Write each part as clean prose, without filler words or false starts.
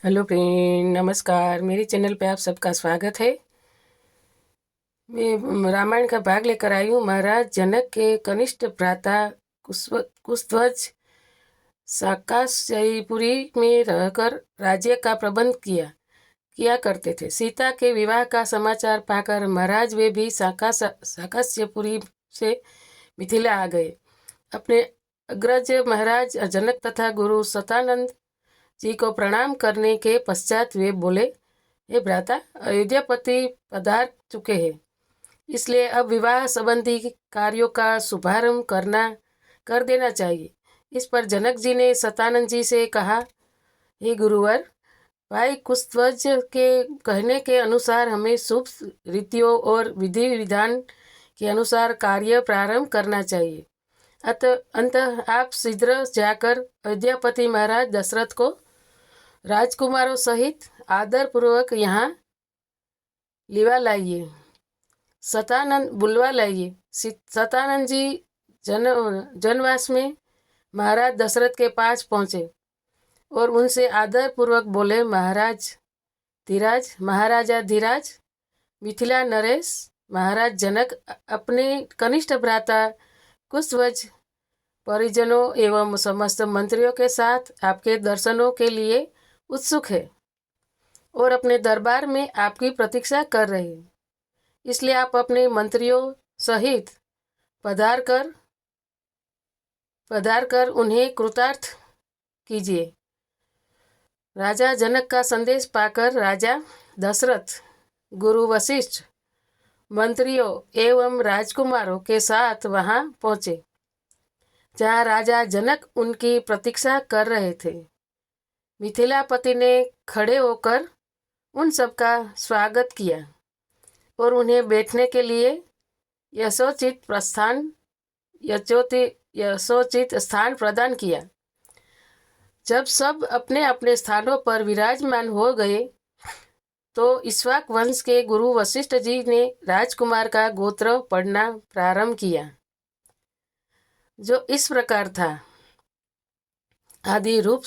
Hello friend, नमस्कार। मेरे channel पे आप सबका स्वागत है। मैं रामायण का भाग लेकर आई हूँ। महाराज जनक के कनिष्ठ भ्राता कुशध्वज साकाशयपुरी में रहकर राज्य का प्रबंध किया किया करते थे। सीता के विवाह का समाचार पाकर महाराज वे भी साकाशयपुरी से मिथिला आ गए। अपने अग्रज महाराज जनक तथा गुरु सतानंद जी को प्रणाम करने के पश्चात वे बोले, हे भ्राता, अयोध्यापति पधार चुके हैं, इसलिए अब विवाह संबंधी कार्यों का शुभारंभ कर देना चाहिए। इस पर जनक जी ने सतानंद जी से कहा, हे गुरुवर, भाई कुशध्वज के कहने के अनुसार हमें शुभ रीतियों और विधि विधान के अनुसार कार्य प्रारंभ करना चाहिए। अंत आप शीघ्र जाकर अयोध्यापति महाराज दशरथ को राजकुमारों सहित आदर पूर्वक यहाँ बुलवा लाइए। सतानंद जी जनवास में महाराज दशरथ के पास पहुँचे और उनसे आदर पूर्वक बोले, महाराजा धीराज, मिथिला नरेश, महाराज जनक अपने कनिष्ठ भ्राता कुशध्वज परिजनों एवं समस्त मंत्रियों के साथ आपके दर्शनों के लिए उत्सुक है और अपने दरबार में आपकी प्रतीक्षा कर रहे हैं। इसलिए आप अपने मंत्रियों सहित पधार कर उन्हें कृतार्थ कीजिए। राजा जनक का संदेश पाकर राजा दशरथ गुरु वशिष्ठ मंत्रियों एवं राजकुमारों के साथ वहां पहुंचे, जहां राजा जनक उनकी प्रतीक्षा कर रहे थे। मिथिलापति ने खड़े होकर उन सबका स्वागत किया और उन्हें बैठने के लिए यथोचित स्थान प्रदान किया। जब सब अपने अपने स्थानों पर विराजमान हो गए तो इक्ष्वाक वंश के गुरु वशिष्ठ जी ने राजकुमार का गोत्र पढ़ना प्रारंभ किया, जो इस प्रकार था। आदि रूप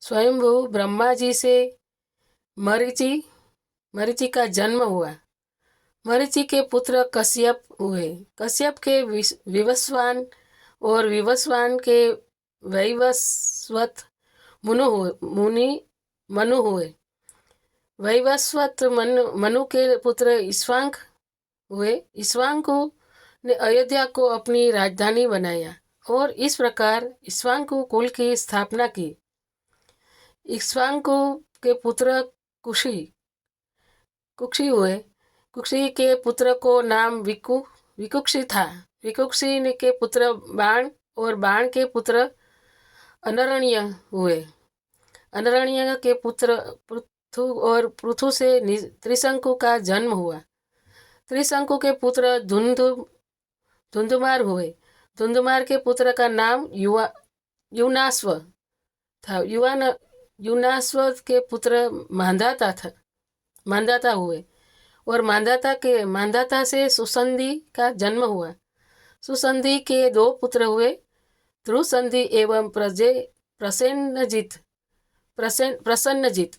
स्वयंभू ब्रह्मा जी से मरीचि का जन्म हुआ। मरीचि के पुत्र कश्यप हुए। कश्यप के विवस्वान और विवस्वान के वैवस्वत मनु हुए। वैवस्वत मनु के पुत्र ईक्ष्वाक हुए। ईक्ष्वाकु ने अयोध्या को अपनी राजधानी बनाया और इस प्रकार ईक्ष्वाकु कुल की स्थापना की। ईक्ष्वाकु के पुत्र कुक्षी हुए। कुक्षी के पुत्र को नाम विकुक्षी था। विकुक्षी के पुत्र बाण और बाण के पुत्र अनरण्य हुए। अनरण्य के पुत्र पृथु और पृथु से त्रिशंकु का जन्म हुआ। त्रिशंकु के पुत्र धुंधुमार हुए। धुंधुमार के पुत्र का नाम युनास्व था। युनास्व के पुत्र मांधाता हुए और मांधाता से सुसंधि का जन्म हुआ। सुसंधि के दो पुत्र हुए, ध्रुसंधि एवं प्रसन्नजित।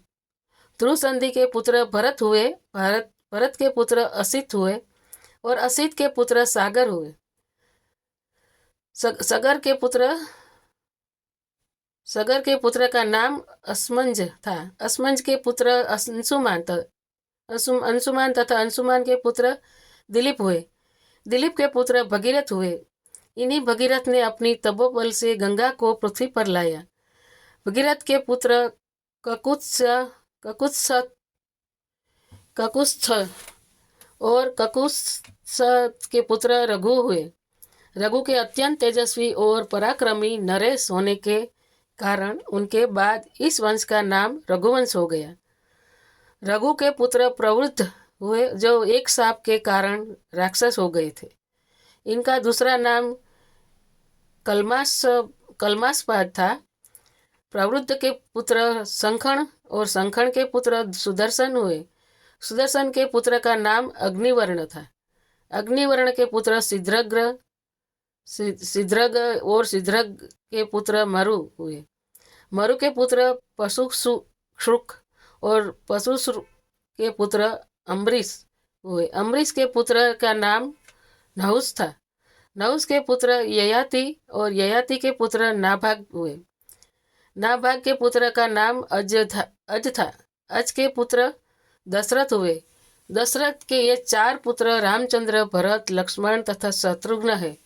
ध्रुसंधि के पुत्र भरत हुए। भरत के पुत्र असित हुए और असित के पुत्र सागर हुए। सगर के पुत्र का नाम असमंज था। असमंज के पुत्र अंशुमान तथा अंशुमान के पुत्र दिलीप हुए। दिलीप के पुत्र भगीरथ हुए। इन्हीं भगीरथ ने अपनी तपोबल से गंगा को पृथ्वी पर लाया। भगीरथ के पुत्र ककुत्स्थ और ककुत्स्थ के पुत्र रघु हुए। रघु के अत्यंत तेजस्वी और पराक्रमी नरेश होने के कारण उनके बाद इस वंश का नाम रघुवंश हो गया। रघु के पुत्र प्रवृद्ध हुए, जो एक शाप के कारण राक्षस हो गए थे। इनका दूसरा नाम कलमास्पाद था। प्रवृद्ध के पुत्र संखण और संखण के पुत्र सुदर्शन हुए। सुदर्शन के पुत्र का नाम अग्निवर्ण था। अग्निवर्ण के पुत्र सिद्रग और सिद्रग के पुत्र मरु हुए। मरु के पुत्र शुक और पशुश्रु के पुत्र अम्बरीश हुए। अम्बरीश के पुत्र का नाम नहुस था। नहुस के पुत्र ययाति और ययाति के पुत्र नाभाग हुए। नाभाग के पुत्र का नाम अज था। अज के पुत्र दशरथ हुए। दशरथ के ये 4 पुत्र रामचंद्र, भरत, लक्ष्मण तथा शत्रुघ्न है।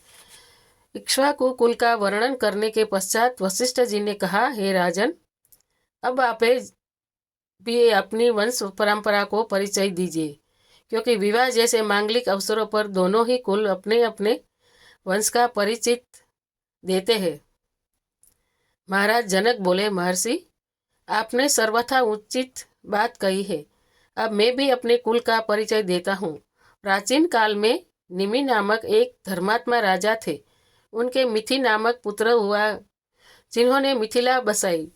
इक्ष्वाकु कुल का वर्णन करने के पश्चात वशिष्ठ जी ने कहा, हे राजन, अब आप भी अपनी वंश परंपरा को परिचय दीजिए, क्योंकि विवाह जैसे मांगलिक अवसरों पर दोनों ही कुल अपने अपने वंश का परिचित देते हैं। महाराज जनक बोले, महर्षि, आपने सर्वथा उचित बात कही है। अब मैं भी अपने कुल का परिचय देता हूँ। प्राचीन काल में निमि नामक एक धर्मात्मा राजा थे। उनके मिथि नामक पुत्र हुआ, जिन्होंने मिथिला बसाई।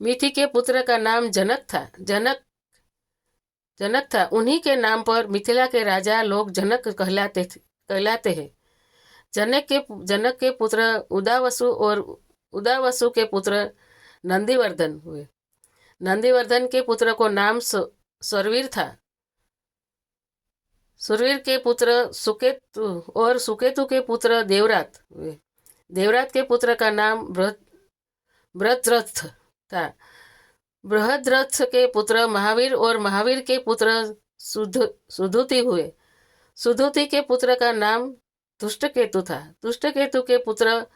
मिथि के पुत्र का नाम जनक था। जनक था। उन्हीं के नाम पर मिथिला के राजा लोग जनक कहलाते हैं। जनक के पुत्र उदावसु और उदावसु के पुत्र नंदीवर्धन हुए। नंदीवर्धन के पुत्र को नाम सुरवीर था। सुरवीर के पुत्र सुकेतु और सुकेतु के पुत्र देवरात हुए। देवरात के पुत्र का नाम बृहद्रथ था। बृहद्रथ के पुत्र महावीर और महावीर के पुत्र सुधुति हुए। सुधुति के पुत्र का नाम दुष्टकेतु था। दुष्टकेतु के पुत्र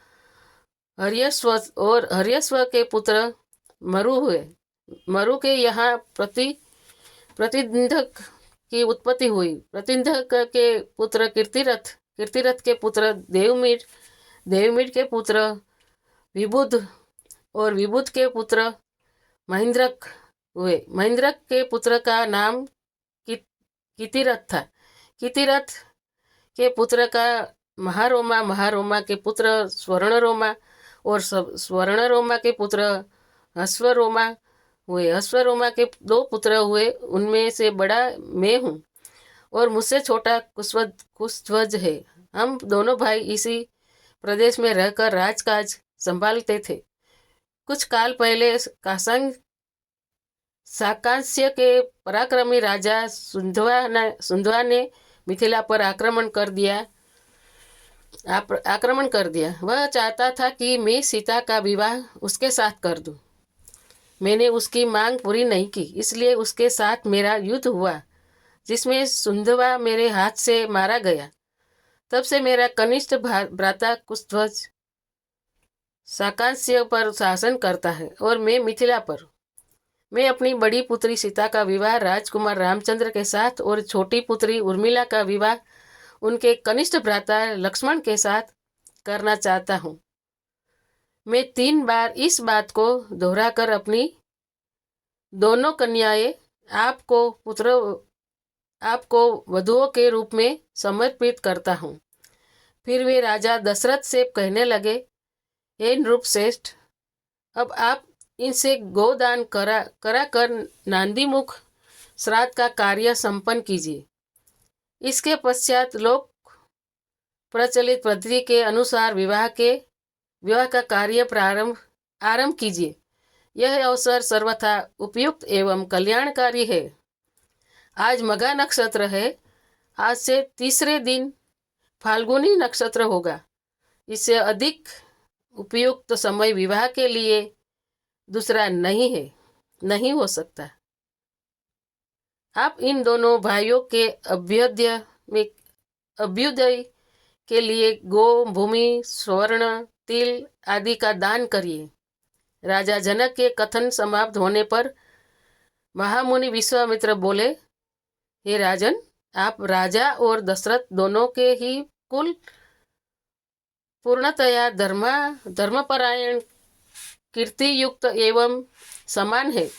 हर्यश्व और हर्यश्व के पुत्र मरु हुए। मरु के यहाँ प्रतिंधक की उत्पत्ति हुई। प्रतिंधक के पुत्र कीर्तिरथ, कीर्तिरथ के पुत्र देवमीर, देवमीर के पुत्र विबुध और विबुध के पुत्र महेंद्रक हुए। महेंद्रक के पुत्र का नाम कीतिरथ था। कीतिरथ के पुत्र का महारोमा, महारोमा के पुत्र स्वर्णरोमा और स्वर्णरोमा के पुत्र हस्वरोमा हुए। हस्वरोमा के 2 पुत्र हुए, उनमें से बड़ा मैं हूँ और मुझसे छोटा कुशध्वज है। हम दोनों भाई इसी प्रदेश में रहकर राजकाज संभालते थे। कुछ काल पहले साकांस्य के पराक्रमी राजा सुंधवा ने मिथिला पर आक्रमण कर दिया। वह चाहता था कि मैं सीता का विवाह उसके साथ कर दूं। मैंने उसकी मांग पूरी नहीं की, इसलिए उसके साथ मेरा युद्ध हुआ, जिसमें सुंधवा मेरे हाथ से मारा गया। तब से मेरा कनिष्ठ भ्राता कुशध्वज साकांस्य पर शासन करता है और मैं मिथिला पर। मैं अपनी बड़ी पुत्री सीता का विवाह राजकुमार रामचंद्र के साथ और छोटी पुत्री उर्मिला का विवाह उनके कनिष्ठ भ्राता लक्ष्मण के साथ करना चाहता हूँ। मैं 3 बार इस बात को दोहराकर अपनी दोनों कन्याएं आपको वधुओं के रूप में समर्पित करता हूँ। फिर वे राजा दशरथ से कहने लगे, हे नृपश्रेष्ठ, अब आप इनसे गोदान करा कर नांदीमुख श्राद्ध का कार्य संपन्न कीजिए। इसके पश्चात लोक प्रचलित पद्धति के अनुसार विवाह का कार्य आरंभ कीजिए। यह अवसर सर्वथा उपयुक्त एवं कल्याणकारी है। आज मघा नक्षत्र है। आज से 3रे दिन फाल्गुनी नक्षत्र होगा। इससे अधिक उपयुक्त समय विवाह के लिए दूसरा नहीं हो सकता। आप इन दोनों भाइयों के अभ्युदय के लिए गो, भूमि, स्वर्ण, तिल आदि का दान करिए। राजा जनक के कथन समाप्त होने पर महामुनि विश्वामित्र बोले, हे राजन, आप राजा और दशरथ दोनों के ही कुल पूर्णतया धर्मपरायण, कीर्ति युक्त एवं समान है।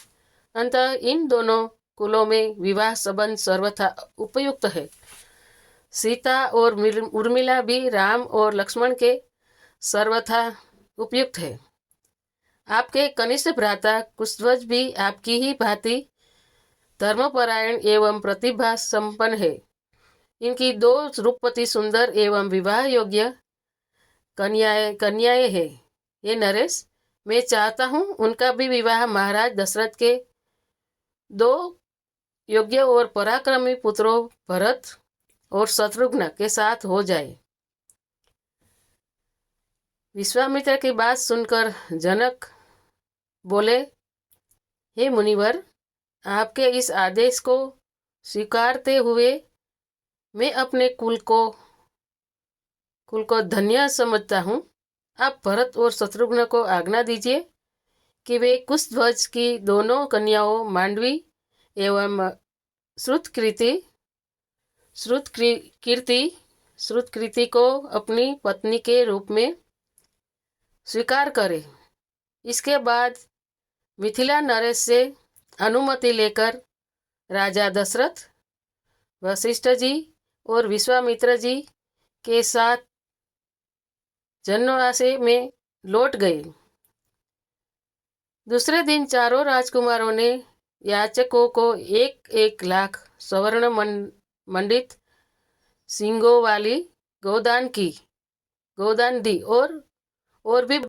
अतः इन दोनों कुलों में विवाह संबंध सर्वथा उपयुक्त है। सीता और उर्मिला भी राम और लक्ष्मण के सर्वथा उपयुक्त है। आपके कनिष्ठ भ्राता कुशध्वज भी आपकी ही भांति धर्मपरायण एवं प्रतिभा संपन्न है। इनकी 2 रूपवती सुंदर एवं विवाह योग्य कन्याएं हैं। ये नरेश, मैं चाहता हूँ उनका भी विवाह महाराज दशरथ के दो योग्य और पराक्रमी पुत्रों भरत और शत्रुघ्न के साथ हो जाए। विश्वामित्र की बात सुनकर जनक बोले, हे मुनिवर, आपके इस आदेश को स्वीकारते हुए मैं अपने कुल को धन्य समझता हूँ। आप भरत और शत्रुघ्न को आज्ञा दीजिए कि वे कुशध्वज की दोनों कन्याओं मांडवी एवं श्रुतकीर्ति श्रुतकीर्ति को अपनी पत्नी के रूप में स्वीकार करें। इसके बाद मिथिला नरेश से अनुमति लेकर राजा दशरथ, वशिष्ठ जी और विश्वामित्र जी के साथ जनवासे में लौट गए। दूसरे दिन चारों राजकुमारों ने याचकों को 1-1 लाख स्वर्ण मंडित सींगों वाली गोदान दी और भी